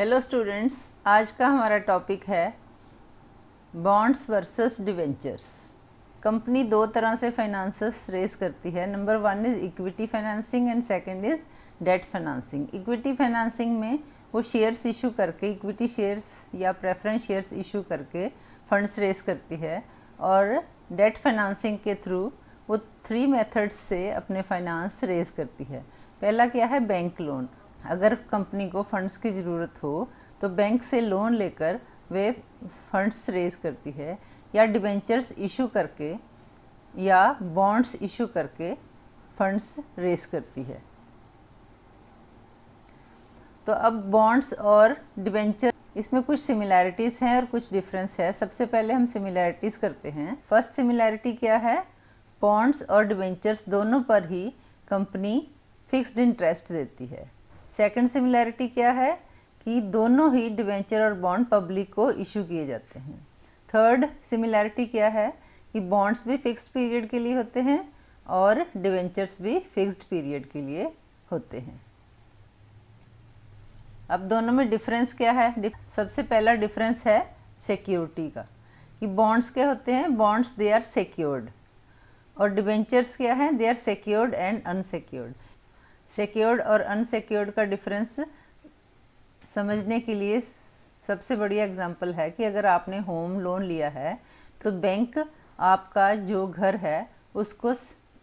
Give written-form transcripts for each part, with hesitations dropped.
Hello students, आज का हमारा टॉपिक है बॉन्ड्स वर्सेस डिवेंचर्स। कंपनी दो तरह से फाइनेंसेस रेज करती है। Number one is equity financing and second is debt financing. Equity financing में वो शेयर्स इशू करके, इक्विटी शेयर्स या प्रेफरेंस शेयर्स इशू करके फंड्स रेज करती है, और डेट फाइनेंसिंग के थ्रू वो थ्री मेथड्स से अपने फाइनेंस रेज करती है। पहला क्या है? Bank loan. अगर कंपनी को फंड्स की ज़रूरत हो तो बैंक से लोन लेकर वे फंड्स रेज करती है, या डिबेंचर्स इशू करके या बॉन्ड्स इशू करके फंड्स रेज करती है। तो अब बॉन्ड्स और डिबेंचर, इसमें कुछ सिमिलैरिटीज़ हैं और कुछ डिफरेंस है। सबसे पहले हम सिमिलैरिटीज़ करते हैं। फर्स्ट सिमिलैरिटी क्या है? बॉन्ड्स और डिबेंचर्स दोनों पर ही कंपनी फिक्स्ड इंटरेस्ट देती है। सेकंड सिमिलैरिटी क्या है? कि दोनों ही डिबेंचर और बॉन्ड पब्लिक को इशू किए जाते हैं। थर्ड सिमिलैरिटी क्या है? कि बॉन्ड्स भी फिक्स्ड पीरियड के लिए होते हैं और डिबेंचर्स भी फिक्स्ड पीरियड के लिए होते हैं। अब दोनों में डिफरेंस क्या है? सबसे पहला डिफरेंस है सिक्योरिटी का, कि बॉन्ड्स क्या होते हैं? बॉन्ड्स दे आर सिक्योर्ड, और डिबेंचर्स क्या है? They are secured and unsecured. Secured और अनसिक्योर्ड का डिफरेंस समझने के लिए सबसे बढ़िया एग्जांपल है कि अगर आपने होम लोन लिया है तो बैंक आपका जो घर है उसको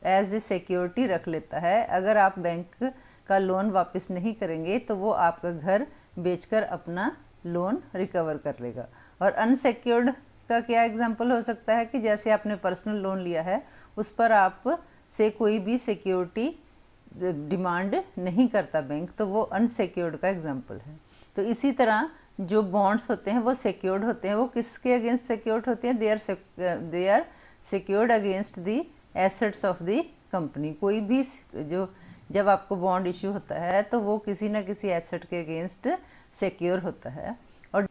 एज ए सिक्योरिटी रख लेता है। अगर आप बैंक का लोन वापस नहीं करेंगे तो वो आपका घर बेचकर अपना लोन रिकवर कर लेगा। और अनसिक्योर्ड का क्या एग्जांपल हो सकता है? कि जैसे आपने पर्सनल लोन लिया है, उस पर आप से कोई भी सिक्योरिटी डिमांड नहीं करता बैंक, तो वो अनसिक्योर्ड का एग्जांपल है। तो इसी तरह जो बॉन्ड्स होते हैं वो सिक्योर्ड होते हैं। वो किसके अगेंस्ट सिक्योर्ड होते हैं? They are secured against the assets of the company. कोई भी जो जब आपको बॉन्ड इशू होता है तो वो किसी ना किसी एसेट के अगेंस्ट सिक्योर होता है। और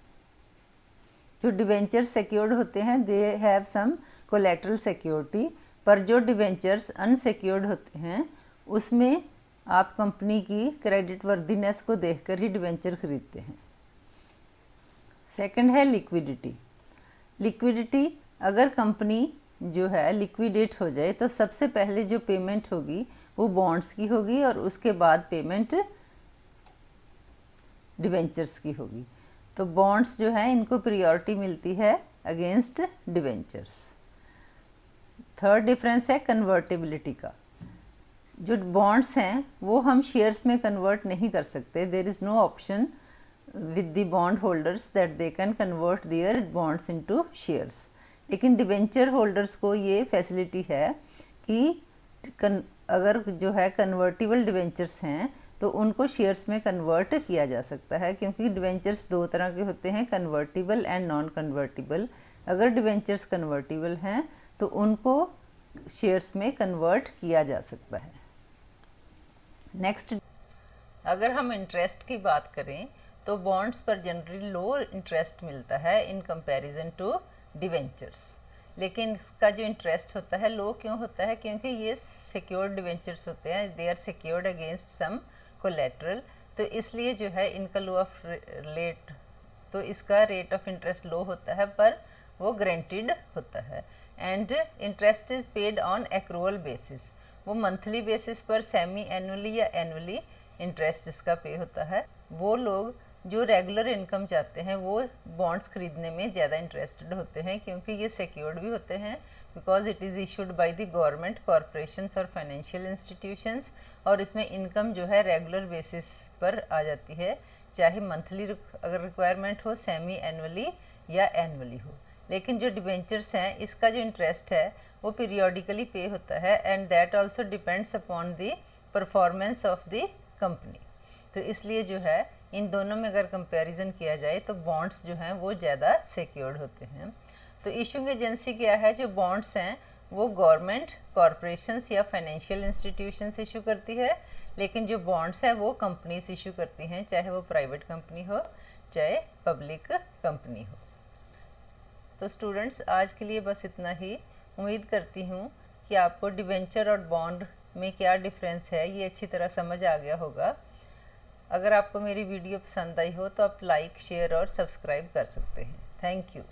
जो डिवेंचर सिक्योर्ड होते हैं, they have some collateral security. पर जो डिवेंचर्स अनसिक्योर्ड होते हैं उसमें आप कंपनी की क्रेडिट वर्दीनेस को देखकर ही डिवेंचर खरीदते हैं। सेकंड है लिक्विडिटी। लिक्विडिटी, अगर कंपनी जो है लिक्विडेट हो जाए तो सबसे पहले जो पेमेंट होगी वो बॉन्ड्स की होगी और उसके बाद पेमेंट डिवेंचर्स की होगी। तो बॉन्ड्स जो है इनको प्रायोरिटी मिलती है अगेंस्ट डिवेंचर्स। थर्ड डिफरेंस है कन्वर्टेबिलिटी का। जो बॉन्ड्स हैं वो हम शेयर्स में कन्वर्ट नहीं कर सकते। There is no option with the bond holders that they can convert their bonds into shares. लेकिन डिवेंचर होल्डर्स को ये फैसिलिटी है कि अगर जो है कन्वर्टिबल डिवेंचर्स हैं तो उनको शेयर्स में कन्वर्ट किया जा सकता है, क्योंकि डिवेंचर्स दो तरह के होते हैं, कन्वर्टिबल एंड नॉन कन्वर्टिबल। अगर डिवेंचर्स कन्वर्टिबल हैं तो उनको शेयर्स में कन्वर्ट किया जा सकता है। नेक्स्ट, अगर हम इंटरेस्ट की बात करें तो बॉन्ड्स पर जनरली लो इंटरेस्ट मिलता है इन कंपैरिजन टू डिवेंचर्स। लेकिन इसका जो इंटरेस्ट होता है लो क्यों होता है? क्योंकि ये सिक्योर्ड डिवेंचर्स होते हैं, they are secured against some collateral. तो इसलिए जो है इनका लो ऑफ रेट, तो इसका रेट ऑफ इंटरेस्ट लो होता है, पर वो ग्रांटेड होता है। And interest is paid on accrual basis. वो मंथली बेसिस पर, सेमी एनुअली या एनुअली इंटरेस्ट इसका पे होता है। वो लोग जो रेगुलर इनकम चाहते हैं वो बॉन्ड्स खरीदने में ज़्यादा इंटरेस्टेड होते हैं, क्योंकि ये सिक्योर्ड भी होते हैं, because it is issued by the government, corporations और फाइनेंशियल इंस्टीट्यूशंस। और इसमें इनकम जो है रेगुलर बेसिस पर आ जाती है, चाहे मंथली अगर रिक्वायरमेंट हो, सेमी एनुअली या एनुअली हो। लेकिन जो डिबेंचर्स हैं इसका जो इंटरेस्ट है वो पीरियोडिकली पे होता है, and that also depends upon the performance of the company. तो इसलिए जो है इन दोनों में अगर कंपैरिजन किया जाए तो बॉन्ड्स जो हैं वो ज़्यादा सिक्योर्ड होते हैं। तो इशूइंग एजेंसी क्या है? जो बॉन्ड्स हैं वो गवर्नमेंट, कॉरपोरेशंस या फाइनेंशियल इंस्टीट्यूशंस इशू करती है, लेकिन जो बॉन्ड्स हैं वो कंपनीज इशू करती हैं, चाहे वो प्राइवेट कंपनी हो चाहे पब्लिक कंपनी हो। तो स्टूडेंट्स, आज के लिए बस इतना ही। उम्मीद करती हूँ कि आपको डिवेंचर और बॉन्ड में क्या डिफरेंस है ये अच्छी तरह समझ आ गया होगा। अगर आपको मेरी वीडियो पसंद आई हो तो आप लाइक, शेयर और सब्सक्राइब कर सकते हैं। Thank you.